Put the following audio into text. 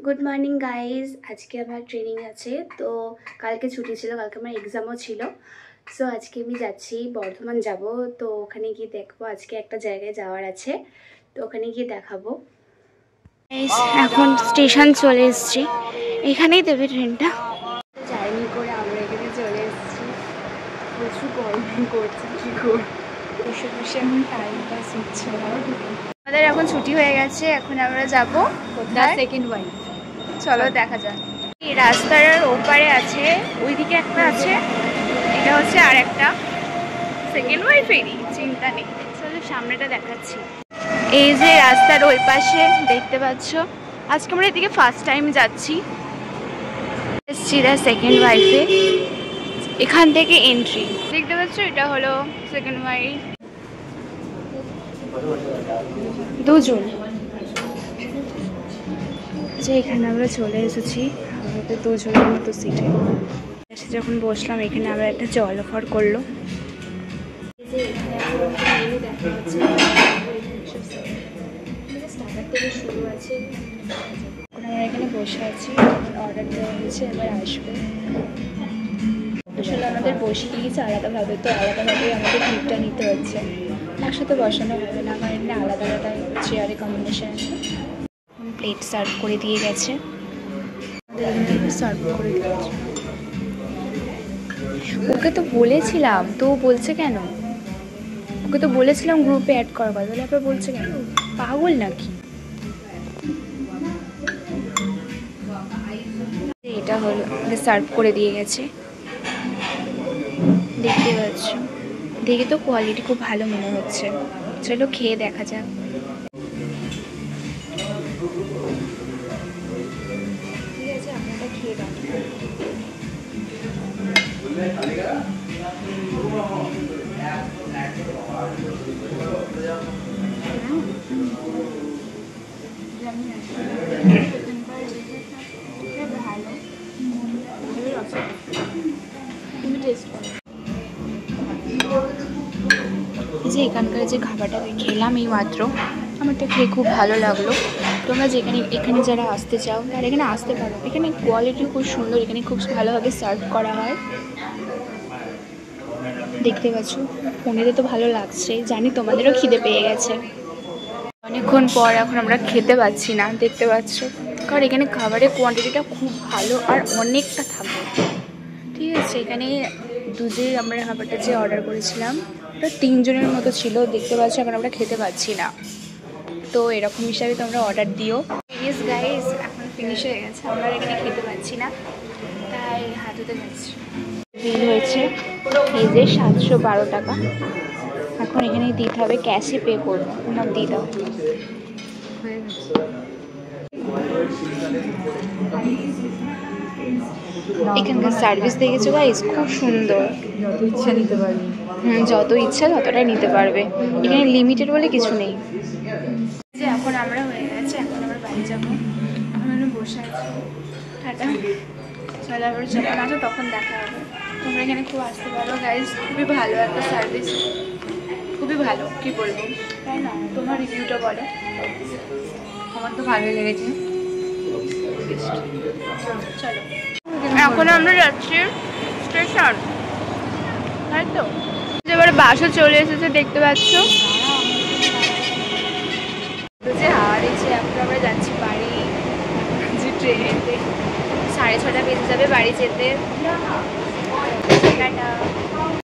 Good morning guys. আজকে আমার training আছে, তো কালকে ছুটি ছিল, কালকে আমার এক্সামও ছিল। সো আজকে আমি যাচ্ছি, বর্ধমান যাব। তো ওখানে গিয়ে দেখবো, আজকে একটা জায়গায় যাওয়ার আছে, তো ওখানে গিয়ে দেখাবো। এখন স্টেশন চলে এসেছি, এখানেই দেবে ট্রেনটা। জার্নি করে আমরা এখানে চলে এসেছি, প্রচুর গরম করছে, কি করব, বসে বসে এখন টাইম পাস হচ্ছে না। আমাদের এখন ছুটি হয়ে গেছে, এখন আমরা যাবো কোথায়? Second wife. চলো দেখা যাক। এই রাস্তার ওপারে আছে, ওইদিকে একটা আছে, এটা হচ্ছে আর একটা সেকেন্ড ওয়াইফেরই, চিন্তা নেই। চলো সামনেটা দেখাচ্ছি। এই যে রাস্তার ওই পাশে দেখতে পাচ্ছ, আজকে আমরা এদিকে ফার্স্ট টাইম যাচ্ছি। সিধা সেকেন্ড ওয়াইফে, এখান থেকে এন্ট্রি দেখতে পাচ্ছ, এটা হলো সেকেন্ড ওয়াইফ। দুজন যে এখানে আমরা চলে এসেছি, আমাদের দুজনের মতো সিটে এসে যখন বসলাম, এখানে আমরা একটা জল অফার করলো। স্টার্টার থেকে শুরু আছে, এখন আমরা এখানে বসে আছি, অর্ডার দেওয়া হয়েছে, এবার আসবে। আসলে আমাদের বসে গিয়েছে আলাদাভাবে, তো আলাদাভাবেই আমাদের ভিড়টা নিতে হচ্ছে, একসাথে বসানো হবে না, কারণ এখানে আলাদা আলাদা চেয়ারে কম্বিনেশন আছে। প্লেট সার্ভ করে দিয়ে গেছে, সার্ভ করে দিয়েছে। ওকে তো বলেছিলাম, তো বলছে কেন? ওকে তো বলেছিলাম গ্রুপে অ্যাড করার কথা, তাহলে আপনার বলছে কেন? পাগল নাকি? এটা হলো সার্ভ করে দিয়ে গেছে, দেখতে পাচ্ছ। দেখে তো কোয়ালিটি খুব ভালো মনে হচ্ছে, চলো খেয়ে দেখা যাক। ঠিক আছে, আপনারা খেয়ে দেখেন। যে এখানকার যে খাবারটা খেলাম এই মাত্র, আমারটা খেয়ে খুব ভালো লাগলো। তোমরা এখানে যারা আসতে চাও তারা এখানে আসতে পারো, এখানে কোয়ালিটি খুব সুন্দর, এখানে খুব ভালোভাবে সার্ভ করা হয়। দেখতে পাচ্ছ, ফোনেতে তো ভালো লাগছে, জানি তোমাদেরও খিদে পেয়ে গেছে। অনেকক্ষণ পর এখন আমরা খেতে পাচ্ছি না, দেখতে পাচ্ছ, কারণ এখানে খাবারের কোয়ান্টিটিটা খুব ভালো আর অনেকটা থাকবে। ঠিক আছে, এখানে আমরা খাবারটা যে অর্ডার করেছিলাম ওটা 3 জনের মতো ছিল, দেখতে পাচ্ছ এখন আমরা খেতে পাচ্ছি না। তো এরকম হিসাবে তোমরা অর্ডার দিও। প্লিজ গাইস, এখন ফিনিশ হয়ে গেছে, আমরা এখানে খেতে পাচ্ছি না, তাই হাত ধুতে যাচ্ছি। বিল হয়েছে এই যে 712 টাকা। এখন এখানে দিতে হবে, ক্যাশে পে করবো না, দিয়ে দাও। এখানকার সার্ভিস দেখেছো গাইস, খুব সুন্দর। যত ইচ্ছা নিতে পারবে। যত ইচ্ছা ততটাই নিতে পারবে, এখানে লিমিটেড বলে কিছু নেই। যে এখন আমরা হয়ে গেছে, এখন আমরা বাড়ি যাবো, এখন আমরা বসে আছি। টাটা, চলো আবার যখন আসো তখন দেখা হবে। তোমরা এখানে খুব আসতে পারো গাইস, খুবই ভালো একটা সার্ভিস, খুবই ভালো, কি বলবো, তাই না? তোমার রিভিউটা বলো। আমার তো ভালোই লেগেছে। চলো, এখন আমরা যাচ্ছি স্টেশন, তাই তো। এবারে বাসও চলে এসেছে, দেখতে পাচ্ছ যে হাওয়া দিচ্ছে। এখন আমরা যাচ্ছি বাড়ি, ট্রেনেতে 6:30 বেজে যাবে বাড়ি যেতে।